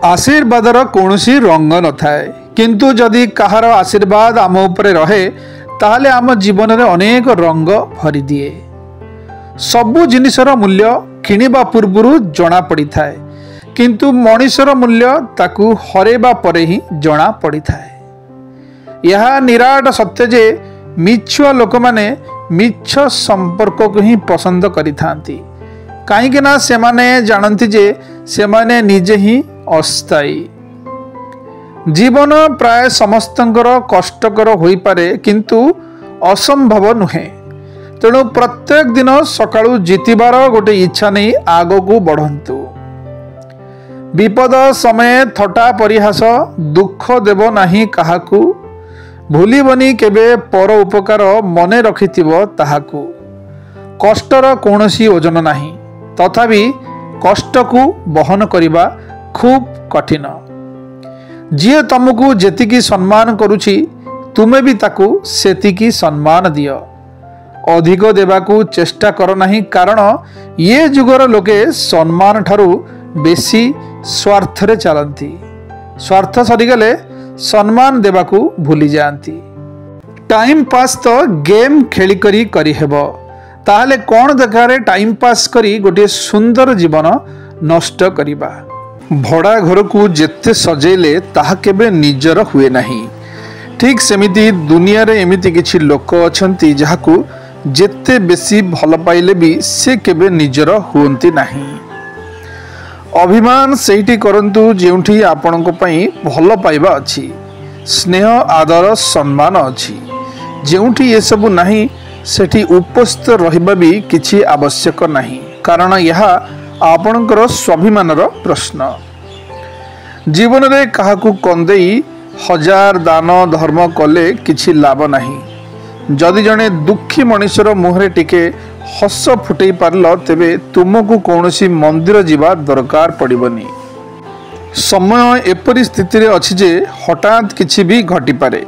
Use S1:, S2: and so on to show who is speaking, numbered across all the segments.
S1: आशीर्वादर कौनसी रंग न थाए किंतु जदि कहार आशीर्वाद आम उपरे रहे ताहले आम जीवन में अनेक रंग भरी दिए। सबु जिनिसर मूल्य किणवा पूर्व जना पड़ी थाए किंतु मनीषर मूल्य ताकू हरेबा परे ही जना पड़ी थाए। यह निराट सत्य जे मिछुआ लोक माने मिछ संपर्क को ही पसंद करिथांती काहेकि ना से माने जानती जे से माने निजे ही अस्थायी। जीवन प्राय समस्तंकर कष्टकर होई पारे किंतु असंभव नुहे। तेणु प्रत्येक दिन सकाळु जीतिबार गोटे इच्छा नहीं आग को बढ़ंतु। विपद समय थटा परिहास दुख देव नाही काहाकू। भूलिबनी केबे पर उपकार मने रखिथिबो ताहाकू। कष्टर कौनसी ओजन नाही तथापि कष्ट को बहन करिबा खूब कठिन। जी तुमको जेतिकी सम्मान करुछि तुमे भी ताकू सेतिकी सम्मान दियो। अधिक देवाकू चेष्टा कर नहीं कारण ये जुगर लोके सम्मान ठारू बेसी स्वार्थ रे चलती। स्वार्थ सरीगले सम्मान देवाकू भूली जाती। टाइम पास तो गेम खेली करी हेबो ताहले कौन देखारे टाइम पास करी गोटे सुंदर जीवन नष्ट करिबा। भड़ा घर को जेते सजेले ताहा केबे निजर हुए नहीं। ठीक सेमिति दुनिया रे एमिति किछि लोक अछंती जाहाकू जेते बेसी भल पाइले भी से केबे निजर हुंती नहीं। अभिमान सेठी करंतु जेउठी आपनको पई भल पाइबा अछि, स्नेह आदर सम्मान अछि। जेउठी ये सब नहीं सेठी उपस्थित रहिबा भी किछि आवश्यक नहीं कारण यह आपणकर स्वाभिमानर प्रश्न। जीवन रे काहाकू कंदेई हजार दान धर्म कले किछि लाभ नहीं। जदि जने दुखी मनुष्यर मुहरे टिके हस फुटई पारल तेबे तुमको कौनसी मंदिर जीवा दरकार पड़िबनी। समय एपरि स्थिति रे अछि जे हठात किछि भी घटी पारे।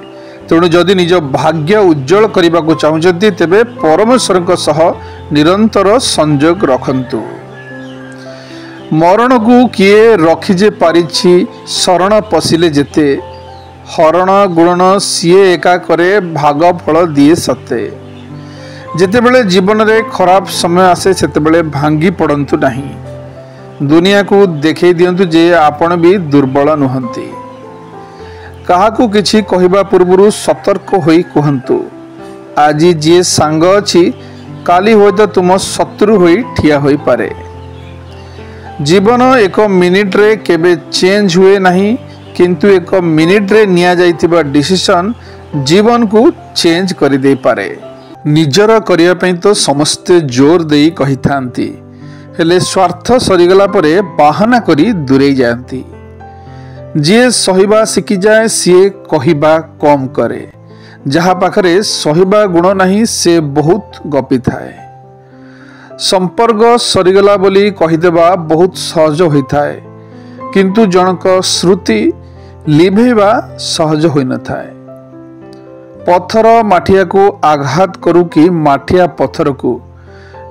S1: तेणु जदि निज भाग्य उज्जवल करने को चाहते तेबे परमेश्वर सह निरंतर संयोग रखंतु। मरण को किए रखिजे पारिछि शरण पशिले जेते। हरण गुणन सीए एका करे भाग फल दिए सते। जेते बेले जीवन रे खराब समय आसे सेते बेले भांगी पड़ंतु नहीं। दुनिया को देखै दियंतु जे आपण भी दुर्बल नुहंती। काहाकू किछि कहिबा पूर्व सतर्क होई कहंतु। आज जी सांग अछि काली होय तो तुम शत्रु होई ठिया होई पारे। जीवन एक मिनिट रे केबे चेंज हुए नहीं किंतु एक मिनिट रे निया जाइतिबा डिसीजन जीवन को चेंज करि दे पारे। निजर करिया पई तो समस्ते जोर देई कहि थांती हेले स्वार्थ सरीगला परे बाहाना करी दूरे जाती। जी सहिबा शिखी जाए सी कहिबा कम करे। जहा पाखरे सहिबा गुण नहीं से बहुत गपी थाए। संपर्क सरीगला बोली कहिदेबा बहुत सहज होइथाए किंतु जनक श्रुति लिभेबा सहज होई न थाए। पत्थर माठिया को आघात करू कि माठिया पत्थर को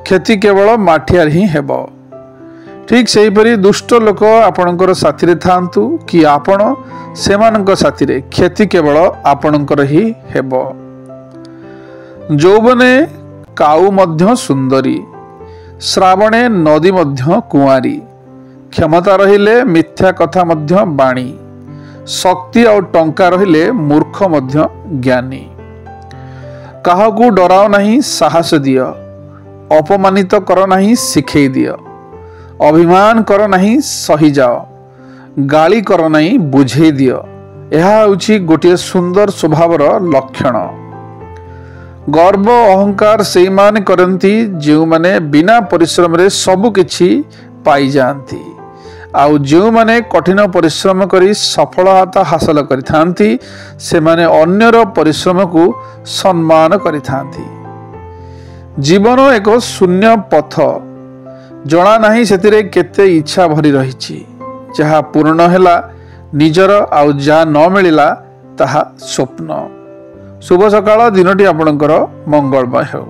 S1: क्षति केवल माठिया ही हेबो। ठीक से परी दुष्ट लोक आपणकर साथी रे थांतु कि आपण सेमानक साथी रे क्षति केवल आपणकर ही हेबो। जौवने काऊ मध्य सुंदरी श्रावणे नदी मध्य कुआरी। क्षमता रहिले मिथ्या कथा मध्य बाणी। शक्ति और टंका रहिले मूर्ख मध्य ज्ञानी। काहाकू डराओ नहीं साहस दियो। अपमानित कर नहीं शिखई दियो। अभिमान कर नहीं सही जाओ। गाली कर नहीं बुझे दियो। यह होछि गोटे सुंदर स्वभावर लक्षण। गर्व अहंकार से मान करती जो माने बिना परिश्रम रे सब किछि पाई जाती। आउ जो माने कठिन परिश्रम करी सफलता हासिल करिथांती से माने अन्यर परिश्रम को सम्मान करिथांती। जीवन एक शून्य पथ जना नहीं सेतिरे केते इच्छा भरी रहिछि। जहा पूर्ण हैला निजर आउ जा न मिलिला ताहा स्वप्न। शुभ सकाळ दिनटी आपणकर मंगलमय हो।